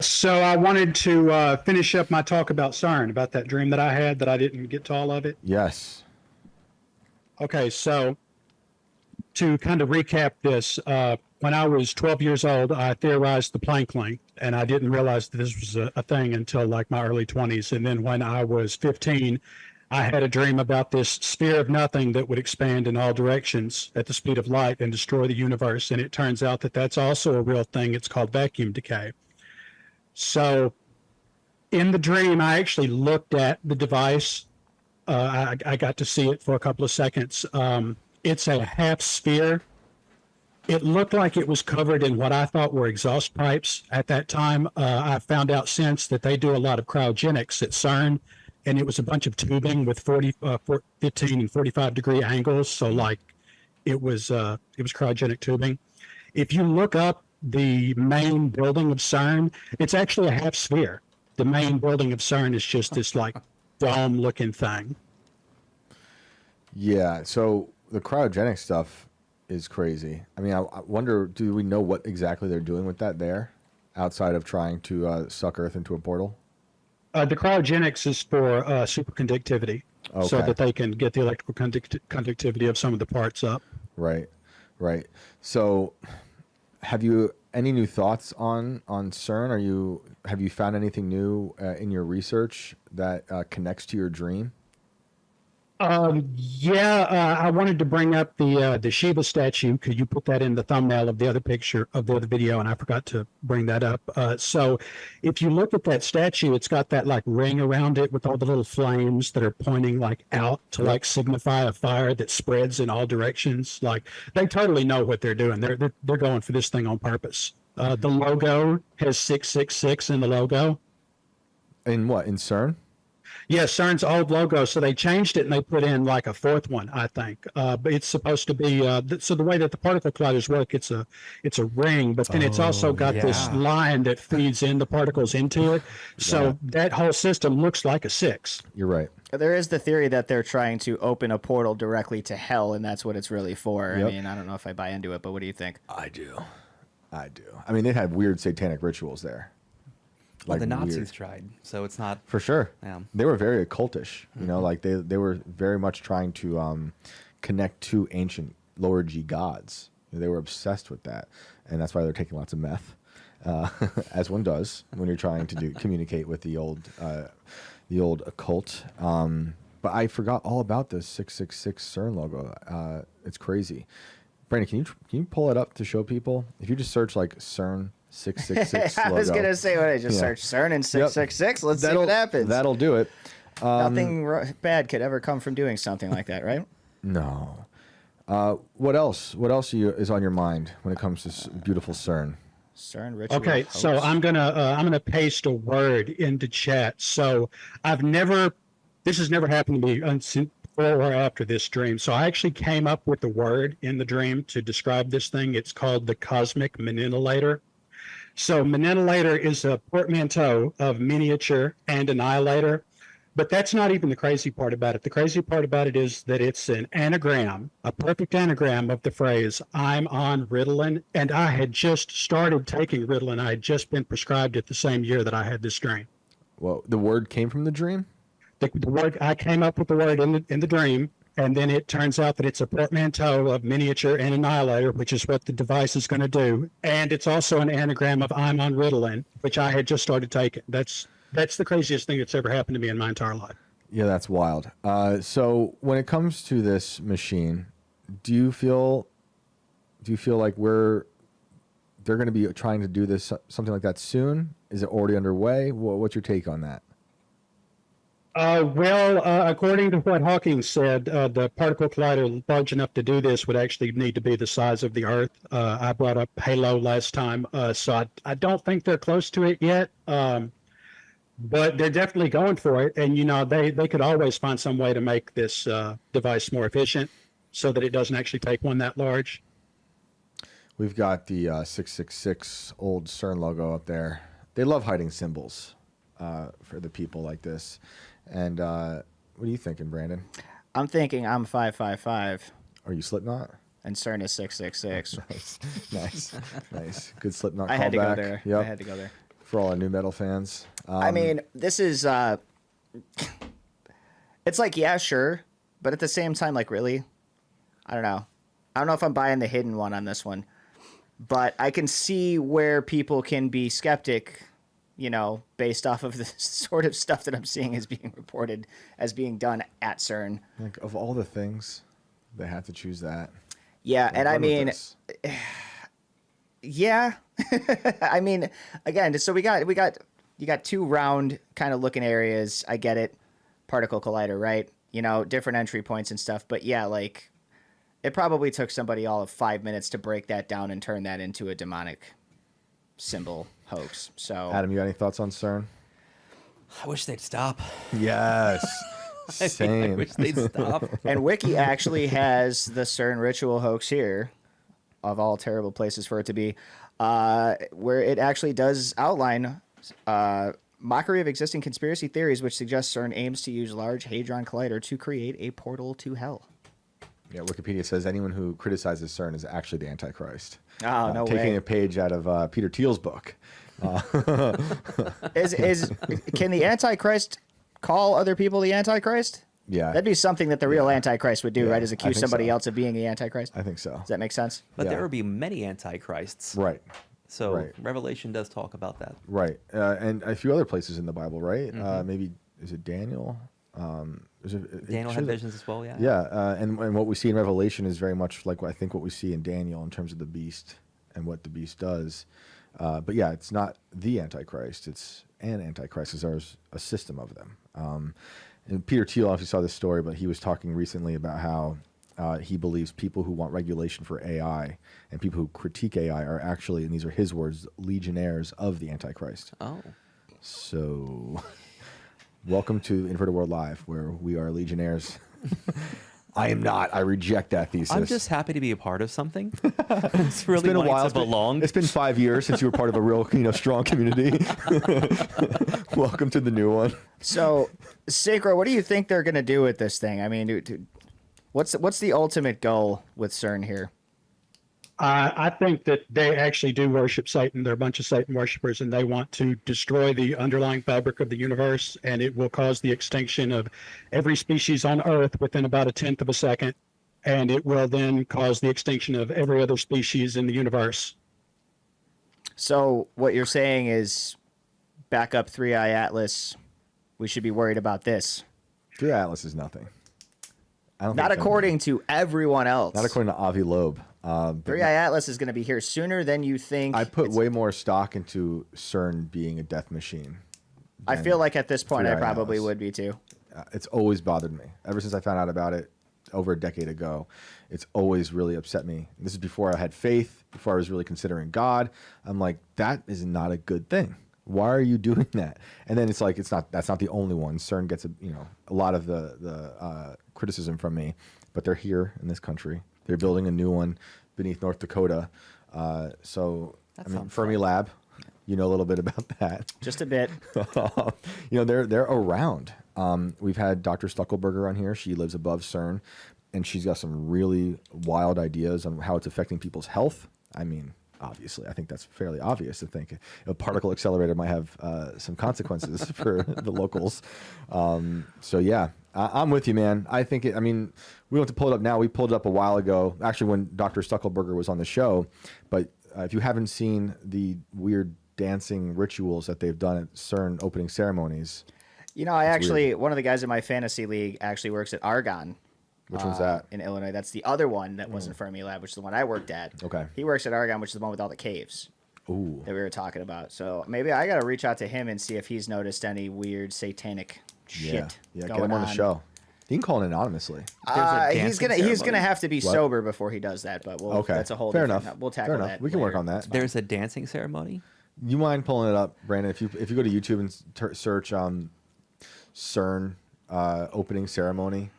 So I wanted to finish up my talk about CERN, about that dream that I had that I didn't get to all of it. Yes. Okay, so to kind of recap this, when I was 12 years old, I theorized the Planck length, and I didn't realize that this was a thing until like my early 20s. And then when I was 15, I had a dream about this sphere of nothing that would expand in all directions at the speed of light and destroy the universe. And it turns out that that's also a real thing. It's called vacuum decay. So in the dream, I actually looked at the device. I got to see it for a couple of seconds. It's a half sphere. It looked like it was covered in what I thought were exhaust pipes at that time. I found out since that they do a lot of cryogenics at CERN, and it was a bunch of tubing with 15 and 45-degree angles. So like it was cryogenic tubing. If you look up the main building of CERN, it's actually a half sphere. The main building of CERN is just this like dome looking thing. Yeah. So the cryogenic stuff is crazy. I mean, I wonder, do we know what exactly they're doing with that there outside of trying to suck Earth into a portal? The cryogenics is for superconductivity, so Okay. that they can get the electrical conductivity of some of the parts up. Right. Right. So have you any new thoughts on CERN? Have you found anything new in your research that connects to your dream? Yeah, I wanted to bring up the Shiva statue. Could you put that in the thumbnail of the other picture of the other video? And I forgot to bring that up. So if you look at that statue, it's got that like ring around it with all the little flames that are pointing like out to like signify a fire that spreads in all directions. Like they totally know what they're doing. They're going for this thing on purpose. The logo has 666 in the logo. In what? In CERN? Yeah, CERN's old logo, so they changed it and they put in like a fourth one, I think. But it's supposed to be so the way that the particle colliders work, it's a ring, but then it's also Oh, got this yeah. line that feeds in the particles into it. So that whole system looks like a six. You're right. There is the theory that they're trying to open a portal directly to hell, and that's what it's really for. Yep. I mean, I don't know if I buy into it, but what do you think? I do. I do. I mean, they had weird satanic rituals there. Well, Like the Nazis weird. tried, so it's not. For sure. Yeah. They were very occultish, you know, like they were very much trying to connect to ancient lower G gods. They were obsessed with that. And that's why they're taking lots of meth, as one does when you're trying to communicate with the old occult. But I forgot all about the 666 CERN logo. It's crazy. Brandon, can you pull it up to show people? If you just search like CERN 666 I was logo. going to say, when I just searched CERN and 666, let's see what happens. That'll do it. Nothing bad could ever come from doing something like that, right? No. What else? What else is on your mind when it comes to beautiful CERN? CERN ritual. Okay, so hoax. I'm gonna paste a word into chat. So this has never happened to me before or after this dream. So I actually came up with the word in the dream to describe this thing. It's called the cosmic manilator. So manilator is a portmanteau of miniature and annihilator, but that's not even the crazy part about it. The crazy part about it is that it's an anagram, a perfect anagram of the phrase, I'm on Ritalin, and I had just started taking Ritalin. I had just been prescribed it the same year that I had this dream. Well, the word came from the dream? The word, I came up with the word in the dream, and then it turns out that it's a portmanteau of miniature and annihilator, which is what the device is going to do. And it's also an anagram of I'm on Ritalin, which I had just started taking. That's the craziest thing that's ever happened to me in my entire life. Yeah, that's wild. So when it comes to this machine, do you feel like they're going to be trying to do this something like that soon? Is it already underway? What's your take on that? According to what Hawking said, the particle collider large enough to do this would actually need to be the size of the Earth. I brought up Halo last time, so I don't think they're close to it yet. But they're definitely going for it. And, you know, they could always find some way to make this device more efficient so that it doesn't actually take one that large. We've got the 666 old CERN logo up there. They love hiding symbols for the people like this. And what are you thinking, Brandon? I'm thinking I'm 555, Are you Slipknot? and CERN is 666. Nice. Nice. Good Slipknot callback. I had to go there. Yep. I had to go there. for all our new metal fans. I mean, this is it's like, yeah, sure, but at the same time, like, really, I don't know. I don't know if I'm buying the hidden one on this one, but I can see where people can be skeptic, you know, based off of the sort of stuff that I'm seeing is being reported as being done at CERN. like of all the things, they had to choose that. Yeah, Like, and I run with mean, this. yeah, I mean, again, so you got two round kind of looking areas. I get it, particle collider, right? You know, different entry points and stuff. But yeah, like, it probably took somebody all of 5 minutes to break that down and turn that into a demonic symbol hoax. So, Adam, you got any thoughts on CERN? I wish they'd stop. Yes. I Same. wish they'd stop. and Wiki actually has the CERN ritual hoax here, of all terrible places for it to be, where it actually does outline mockery of existing conspiracy theories, which suggests CERN aims to use Large Hadron Collider to create a portal to hell. Yeah, Wikipedia says anyone who criticizes CERN is actually the Antichrist. Oh, no taking way. a page out of Peter Thiel's book. Can the Antichrist call other people the Antichrist? Yeah, That'd be something that the real Antichrist would do, Yeah, right? Is I accuse think somebody so. else of being the Antichrist. I think so. Does that make sense? But Yeah. there would be many antichrists. Right, So Right. Revelation does talk about that. right, and a few other places in the Bible, right? Mm-hmm. Maybe is it Daniel? Daniel had visions as well, yeah. Yeah, and what we see in Revelation is very much like I think what we see in Daniel in terms of the beast and what the beast does. But yeah, it's not the Antichrist; it's an Antichrist. There's a system of them. And Peter Thiel, I don't know if you saw this story, but he was talking recently about how he believes people who want regulation for AI and people who critique AI are actually, and these are his words, legionnaires of the Antichrist. Oh. So, welcome to Inverted World Live, where we are legionnaires. I am not. I reject that thesis. I'm just happy to be a part of something. It's really It's been a wanting while. to belong. It's been 5 years since you were part of a real, strong community. Welcome to the new one. So, Synchro, what do you think they're going to do with this thing? I mean, what's the ultimate goal with CERN here? I think that they actually do worship Satan. They're a bunch of Satan worshipers, and they want to destroy the underlying fabric of the universe, and it will cause the extinction of every species on Earth within about a tenth of a second, and it will then cause the extinction of every other species in the universe. So, what you're saying is, back up 3-Eye Atlas, we should be worried about this. Three Atlas is nothing. I don't Not think so. according to everyone else. Not according to Avi Loeb. But 3-Eye Atlas is going to be here sooner than you think. I put way more stock into CERN being a death machine. I feel like at this point I 3-Eye probably Atlas. would be too. It's always bothered me. Ever since I found out about it over a decade ago, it's always really upset me. This is before I had faith, before I was really considering God. I'm like, that is not a good thing. Why are you doing that? And then it's like, that's not the only one. CERN gets a lot of the criticism from me, but they're here in this country. They're building a new one beneath North Dakota. So, That sounds Fermi fun. Lab, you know a little bit about that. Just a bit. They're around. We've had Dr. Stuckelberger on here. She lives above CERN, and she's got some really wild ideas on how it's affecting people's health. I mean, obviously, I think that's fairly obvious to think a particle accelerator might have some consequences for the locals. So yeah, I'm with you, man. I think we don't have to pull it up now. We pulled it up a while ago, actually when Dr. Stuckelberger was on the show. But if you haven't seen the weird dancing rituals that they've done at CERN opening ceremonies. One of the guys in my fantasy league actually works at Argonne. Which one's that? In Illinois. That's the other one that wasn't Fermi Lab, which is the one I worked at. Okay. He works at Argonne, which is the one with all the caves Ooh. that we were talking about. So maybe I got to reach out to him and see if he's noticed any weird satanic shit Yeah, going get him on the show. You can call in anonymously. He's dancing gonna ceremony? have to be What? sober before he does that. But Okay. that's a whole Fair different. enough. We'll tackle Fair enough. that. We can work later. on that. There's a dancing ceremony. You mind pulling it up, Brandon? If you go to YouTube and search CERN opening ceremony,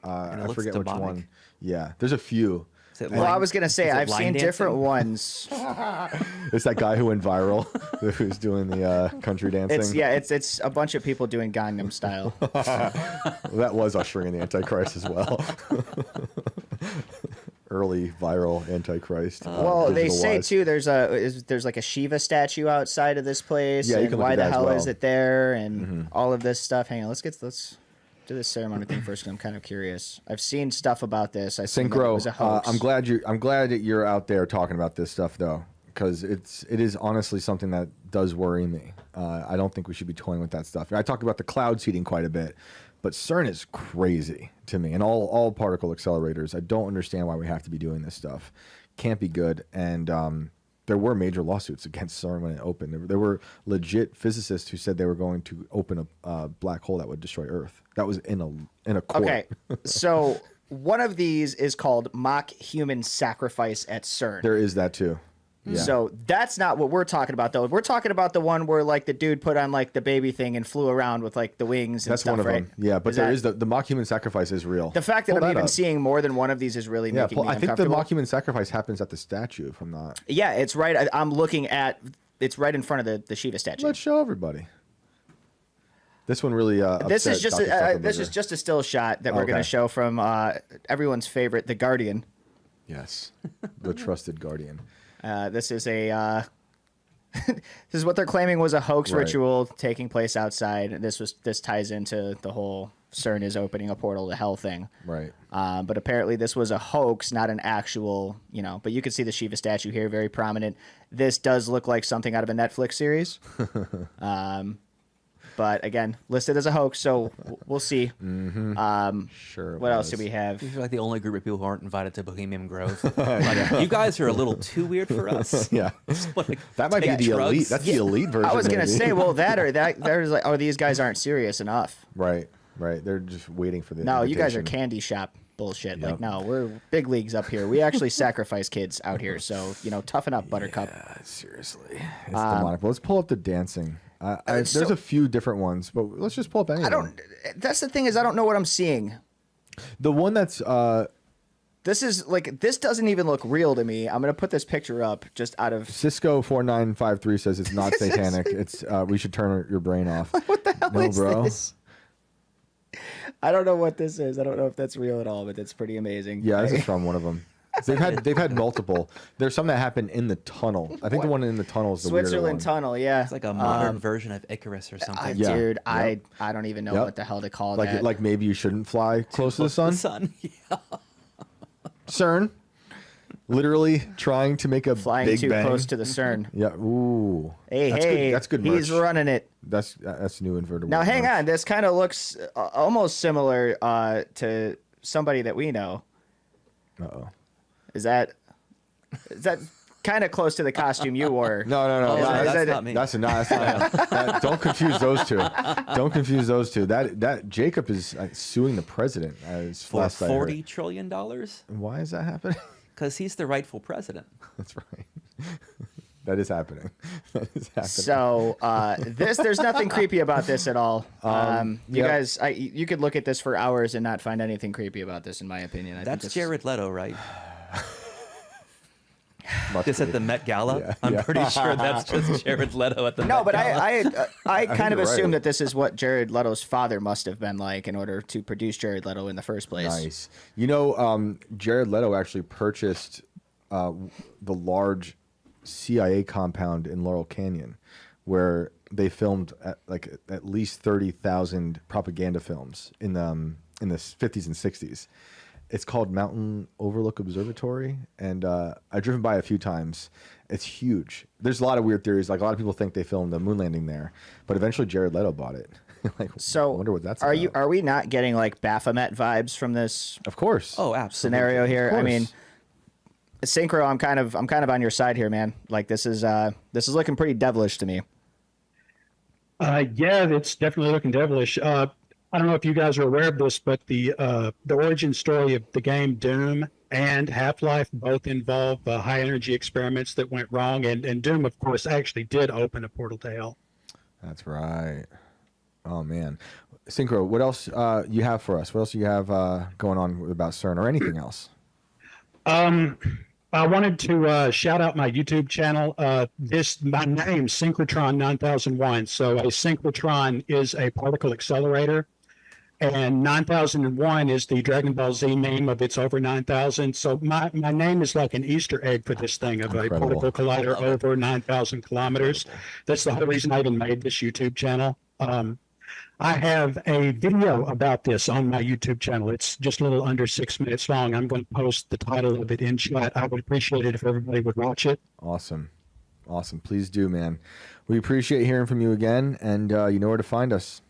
And it I looks forget demonic. which one. Yeah, there's a few. Is it Well, I was gonna say is it I've line seen dancing? different ones. It's that guy who went viral, who's doing the country dancing. It's a bunch of people doing Gangnam Style. That was ushering in the Antichrist as well. early viral Antichrist. Well, they say digital-wise. too. There's like a Shiva statue outside of this place. Yeah, you and can look why at the that as hell well. is it there? And all of this stuff. Hang on, let's do this ceremony thing first. 'Cause I'm kind of curious. I've seen stuff about this. I think it was a Synchro, hoax. I'm glad that you're out there talking about this stuff though, because it is honestly something that does worry me. I don't think we should be toying with that stuff. I talk about the cloud seeding quite a bit, but CERN is crazy to me, and all particle accelerators. I don't understand why we have to be doing this stuff. Can't be good. And there were major lawsuits against CERN when it opened. There were legit physicists who said they were going to open a black hole that would destroy Earth. That was in a court. Okay, so one of these is called mock human sacrifice at CERN. There is that too. Yeah. So that's not what we're talking about, though. We're talking about the one where like the dude put on like the baby thing and flew around with like the wings and That's stuff, one of right? them. Yeah, but there is the mock human sacrifice is real. The fact that Pull I'm even up. seeing more than one of these is really making me I think the uncomfortable. mock human sacrifice happens at the statue, if I'm not. Yeah, it's right. I'm looking at. It's right in front of the Shiva statue. Let's show everybody. This one really. This is upset just Dr. this is Zuckerberg. just a still shot that we're going Okay. to show from everyone's favorite, The Guardian. Yes, the trusted guardian. This is a. This is what they're claiming was a hoax Right. ritual taking place outside. This ties into the whole CERN is opening a portal to hell thing. Right. But apparently this was a hoax, not an actual, but you can see the Shiva statue here, very prominent. This does look like something out of a Netflix series. But again, listed as a hoax, so we'll see. Sure. it What else do was. we have? We feel like the only group of people who aren't invited to Bohemian Grove. Like, you guys are a little too weird for us. Yeah. Like, That might be take the drugs. elite. That's the elite version. I was gonna maybe. say, well, there's like, oh, these guys aren't serious enough. Right. Right. They're just waiting for the. No, you guys are invitation. candy shop bullshit. Like, Yep. no, we're big leagues up here. We actually sacrifice kids out here, so toughen up, Buttercup. Seriously, it's demonic. But let's pull up the dancing. There's so- a few different ones, but let's just pull up any. I don't. That's the thing is, I don't know what I'm seeing. The one that's This is like this doesn't even look real to me. I'm gonna put this picture up just out of. Cisco 4953 says it's not satanic. It's we should turn your brain off. What the hell No, is bro. this? I don't know what this is. I don't know if that's real at all, but it's pretty amazing. Yeah, this is from one of them. They've had multiple. There's some that happen in the tunnel. I think the one in the tunnel is the weirder Switzerland one. tunnel. Yeah, It's like a modern version of Icarus or something. Yeah. Dude, Yep. I don't even know Yep. what the hell to call Like that. like maybe you shouldn't fly close to the sun. The sun. Yeah. CERN, literally trying to make a Flying big too bang. close to the CERN. Yeah. Ooh. Hey, that's hey, Good, that's good. He's merch. running it. That's new invertible. Now, hang merch. on. This kind of looks almost similar to somebody that we know. Uh-oh. Is that kind of close to the costume you wore? No. Oh, that- that's not me. That's not. Don't confuse those two. Don't confuse those two. That Jacob is suing the president as For last I heard. $40 trillion? Why is that happening? Because he's the rightful president. That's right. That is happening. That is happening. So there's nothing creepy about this at all. You yeah. guys, you could look at this for hours and not find anything creepy about this, in my opinion. I think That's this- Jared Leto, right? Must Just be. at the Met Gala? Yeah, I'm yeah. pretty sure that's just Jared Leto at the No, Met but Gala. I kind of you're assume right. that this is what Jared Leto's father must have been like in order to produce Jared Leto in the first place. Nice. Jared Leto actually purchased the large CIA compound in Laurel Canyon, where they filmed at least 30,000 propaganda films in the 50s and 60s. It's called Mountain Overlook Observatory, and I've driven by it a few times. It's huge. There's a lot of weird theories. Like a lot of people think they filmed the moon landing there, but eventually Jared Leto bought it. So I wonder what that's are about. you? Are we not getting like Baphomet vibes from this Of course. Oh, absolutely. scenario here? I course. mean, Synchro, I'm kind of on your side here, man. Like this is looking pretty devilish to me. Yeah, it's definitely looking devilish. I don't know if you guys are aware of this, but the origin story of the game Doom and Half-Life both involve high energy experiments that went wrong, and Doom, of course, actually did open a portal to hell. That's right. Oh man, Synchro, what else you have for us? What else do you have going on about CERN or anything else? I wanted to shout out my YouTube channel. My name, Synchrotron 9001. So a synchrotron is a particle accelerator. And 9001 is the Dragon Ball Z name of it's over 9,000. So my name is like an Easter egg for this thing of Incredible. a particle collider over 9,000 kilometers. That's the whole reason I even made this YouTube channel. I have a video about this on my YouTube channel. It's just a little under 6 minutes long. I'm going to post the title of it in chat. I would appreciate it if everybody would watch it. Awesome. Awesome. Please do, man. We appreciate hearing from you again, and you know where to find us.